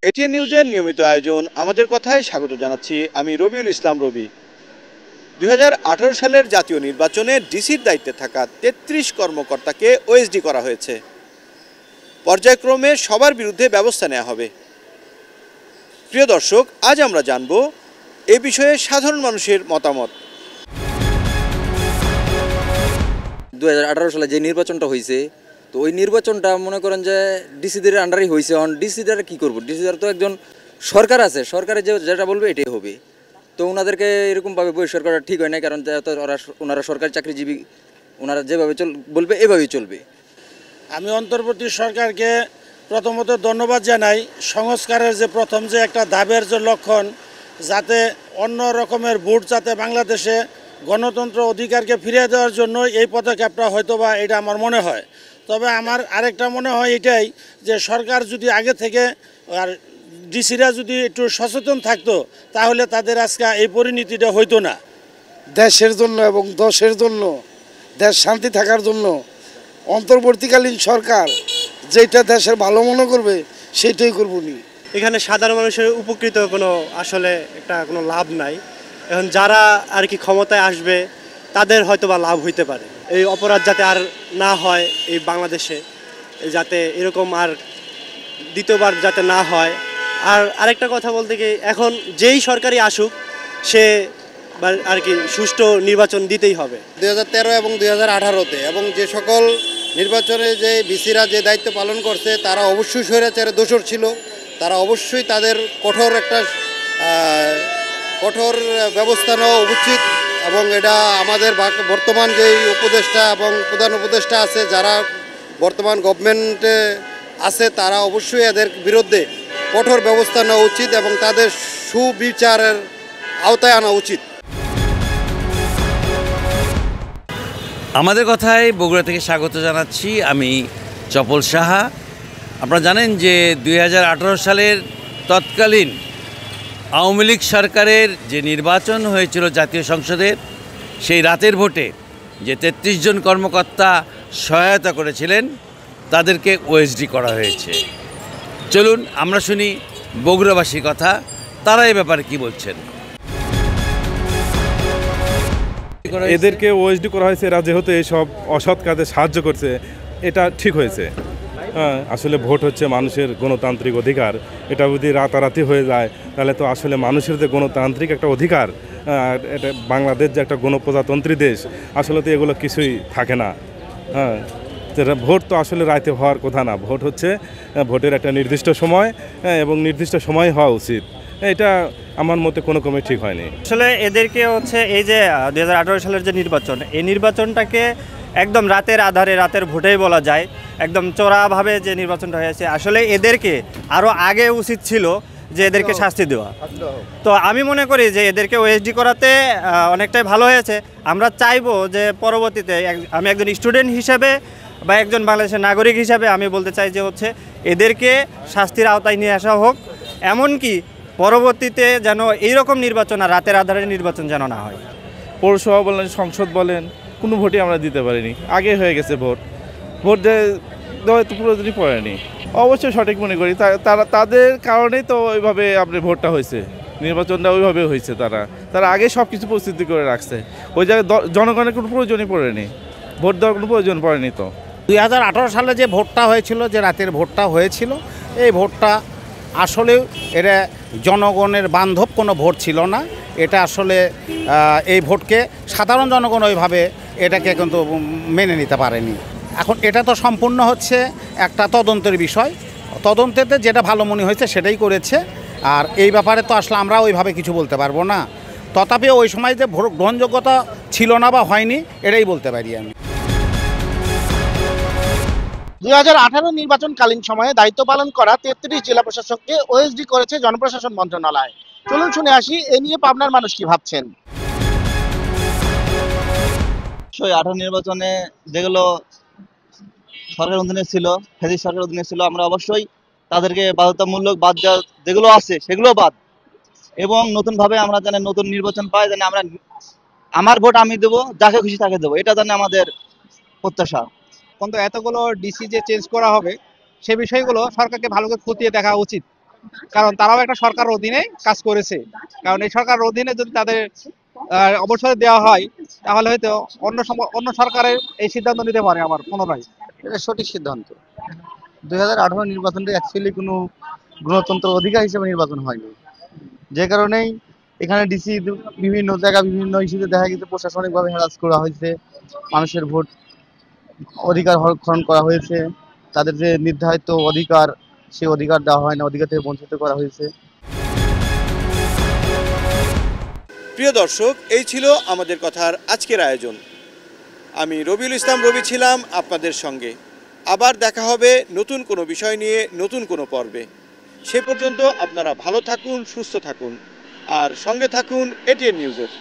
ATN নিউজের নিয়মিত আয়োজন আমাদের কথায় স্বাগত জানাচ্ছি আমি রবিউল ইসলাম রবি। 2018 সালের জাতীয় নির্বাচনে ডিসির দায়িত্বে থাকা 33 কর্মকর্তাকে ওএসডি করা হয়েছে। পর্যায়ক্রমে সবার বিরুদ্ধে ব্যবস্থা নেওয়া হবে। প্রিয় দর্শক, আজ আমরা জানব এ বিষয়ে সাধারণ মানুষের মতামত। 2018 সালে যে নির্বাচনটা হয়েছে, তো ওই নির্বাচনটা মনে করেন যে ডিসিদের আন্ডারই হয়েছে। এখন ডিসিদের কী করবো, ডিসিদের তো একজন সরকার আছে, সরকারে যেটা বলবে এটাই হবে। তো ওনাদেরকে এরকমভাবে বহিষ্কার করা ঠিক হয় না, কারণ ওনারা সরকারি চাকরিজীবী, ওনারা যেভাবে বলবে এভাবেই চলবে। আমি অন্তর্বর্তী সরকারকে প্রথমত ধন্যবাদ জানাই। সংস্কারের যে প্রথম যে একটা ধাপের যে লক্ষণ, যাতে অন্য রকমের ভোট যাতে বাংলাদেশে গণতন্ত্র অধিকারকে ফিরিয়ে দেওয়ার জন্য এই পদক্ষেপটা হয়তোবা এটা আমার মনে হয়। তবে আমার আরেকটা মনে হয় এটাই, যে সরকার যদি আগে থেকে আর ডিসিরা যদি একটু সচেতন থাকতো, তাহলে তাদের আজকে এই পরিণতিটা হইতো না। দেশের জন্য এবং দশের জন্য, দেশ শান্তি থাকার জন্য অন্তর্বর্তীকালীন সরকার যেটা দেশের ভালো মনে করবে সেটাই করব নি। এখানে সাধারণ মানুষের উপকৃত আসলে কোনো লাভ নাই। এখন যারা আর কি ক্ষমতায় আসবে তাদের হয়তো বা লাভ হইতে পারে। এই অপরাধ যাতে আর না হয় এই বাংলাদেশে, যাতে এরকম আর দ্বিতীয়বার যাতে না হয়। আর আরেকটা কথা বলতে কি, এখন যেই সরকারি আসুক সে আর কি সুষ্ঠু নির্বাচন দিতেই হবে। 2013 এবং 2018-তে এবং যে সকল নির্বাচনে যে বিসিরা যে দায়িত্ব পালন করছে তারা অবশ্যই স্বৈরাচারের দোষর ছিল। তারা অবশ্যই তাদের কঠোর ব্যবস্থা নেওয়া উচিত। এবং এটা আমাদের বর্তমান যেই উপদেষ্টা এবং প্রধান উপদেষ্টা আছে, যারা বর্তমান গভর্নমেন্টে আছে, তারা অবশ্যই এদের বিরুদ্ধে কঠোর ব্যবস্থা নেওয়া উচিত এবং তাদের সুবিচারের আওতায় আনা উচিত। আমাদের কথায় বগুড়া থেকে স্বাগত জানাচ্ছি আমি চপল সাহা। আপনারা জানেন যে 2018 সালের তৎকালীন আওয়ামী লীগ সরকারের যে নির্বাচন হয়েছিল জাতীয় সংসদের, সেই রাতের ভোটে যে 33 জন কর্মকর্তা সহায়তা করেছিলেন তাদেরকে ওএসডি করা হয়েছে। চলুন আমরা শুনি বগুড়াবাসীর কথা, তারা এ ব্যাপারে কি বলছেন। এদেরকে ওএসডি করা হয়েছে, এরা যেহেতু এইসব অসৎ কাজে সাহায্য করছে, এটা ঠিক হয়েছে। হ্যাঁ, আসলে ভোট হচ্ছে মানুষের গণতান্ত্রিক অধিকার। এটা যদি রাতারাতি হয়ে যায় তাহলে তো আসলে মানুষের যে গণতান্ত্রিক একটা অধিকার, এটা বাংলাদেশ যে একটা গণপ্রজাতন্ত্রী দেশ, আসলে তো এগুলো কিছুই থাকে না। হ্যাঁ, ভোট তো আসলে রাতে হওয়ার কথা না। ভোট হচ্ছে ভোটের একটা নির্দিষ্ট সময় এবং নির্দিষ্ট সময় হওয়া উচিত। এটা আমার মতে কোনো কমে ঠিক হয়নি। আসলে এদেরকে এই যে 2018 সালের যে নির্বাচন, এই নির্বাচনটাকে একদম রাতের আধারে, রাতের ভোটেই বলা যায়, একদম চোরাভাবে যে নির্বাচনটা হয়েছে। আসলে এদেরকে আরও আগে উচিত ছিল যে এদেরকে শাস্তি দেওয়া। তো আমি মনে করি যে এদেরকে ওএসডি করাতে অনেকটাই ভালো হয়েছে। আমরা চাইবো যে পরবর্তীতে, আমি একজন স্টুডেন্ট হিসেবে বা একজন বাংলাদেশের নাগরিক হিসাবে আমি বলতে চাই যে এদেরকে শাস্তির আওতায় নিয়ে আসা হোক। এমনকি পরবর্তীতে যেন এইরকম নির্বাচন আর রাতের আধারে নির্বাচন যেন না হয়। পৌরসভা বলেন, সংসদ বলেন, কোনো ভোটই আমরা দিতে পারিনি। আগে হয়ে গেছে ভোট দেওয়া তো প্রয়োজনই পড়েনি। অবশ্যই সঠিক মনে করি, তাদের কারণেই তো ওইভাবে আপনার ভোটটা হয়েছে, নির্বাচনটা ওইভাবে হয়েছে। তারা আগে সব কিছু প্রস্তুতি করে রাখছে। ওই জায়গায় জনগণের কোনো প্রয়োজনই পড়েনি, ভোট দেওয়ার কোনো প্রয়োজন পড়েনি। তো 2018 সালে যে ভোটটা হয়েছিল, যে রাতের ভোটটা হয়েছিল, এই ভোটটা আসলে এটা জনগণের বান্ধব কোনো ভোট ছিল না। এটা আসলে এই ভোটকে সাধারণ জনগণ ওইভাবে এটাকে কিন্তু মেনে নিতে পারেনি। এখন এটা তো সম্পূর্ণ হচ্ছে একটা তদন্তের বিষয়। তদন্তেতে যেটা ভালো মনে হয়েছে সেটাই করেছে। আর এই ব্যাপারে তো আসলে আমরা ওইভাবে কিছু বলতে পারবো না। তথাপি ওই সময় যে ভোট গ্রহণযোগ্যতা ছিল না বা হয়নি, এটাই বলতে পারি আমি। 2018 নির্বাচনকালীন সময়ে দায়িত্ব পালন করা 33 জেলা প্রশাসককে ওএসডি করেছে জনপ্রশাসন মন্ত্রণালয়। চলুন শুনে আসি এ নিয়ে পাবনার মানুষ কি ভাবছেন। 2018 নির্বাচনে যেগুলো সরকার অধীনে ছিল, ফ্যাসিস্ট সরকার অধীনে ছিল, আমরা অবশ্যই তাদেরকে বাধ্যতামূলক বাদ দেওয়া যেগুলো আছে সেগুলো বাদ, এবং নতুনভাবে আমরা যেন নতুন নির্বাচন পাই, যেন আমরা আমার ভোট আমি দেবো, যাকে খুশি তাকে দেবো, এটা যেন আমাদের প্রত্যাশা। কিন্তু এতগুলো ডিসি যে চেঞ্জ করা হবে, সে বিষয়গুলো সরকারকে ভালো করে খতিয়ে দেখা উচিত। কারণ তারাও একটা সরকারের অধীনে কাজ করেছে। কারণ এই সরকারের অধীনে যদি তাদের অবসর দেওয়া হয় তাহলে হয়তো অন্য সরকারের এই সিদ্ধান্ত নিতে পারে আবার পুনরায়। এটা সঠিক সিদ্ধান্ত। 2018 নির্বাচনটা অ্যাকচুয়ালি কোনো গণতন্ত্র অধিকার হিসেবে নির্বাচন হয়নি, যে কারণেই এখানে ডিসি বিভিন্ন জায়গায় বিভিন্ন ইস্যুতে দেখা গেছে প্রশাসনিকভাবে হ্যারাস করা হয়েছে, মানুষের ভোট অধিকার হরণ করা হয়েছে, তাদের যে নির্ধারিত অধিকার সেই অধিকার দেওয়া হয় না, অধিকার থেকে বঞ্চিত করা হয়েছে। প্রিয় দর্শক, এই ছিল আমাদের কথার আজকের আয়োজন। আমি রবিউল ইসলাম রবি ছিলাম আপনাদের সঙ্গে। আবার দেখা হবে নতুন কোনো বিষয় নিয়ে নতুন কোনো পর্বে। সে পর্যন্ত আপনারা ভালো থাকুন, সুস্থ থাকুন আর সঙ্গে থাকুন এটিএন নিউজের।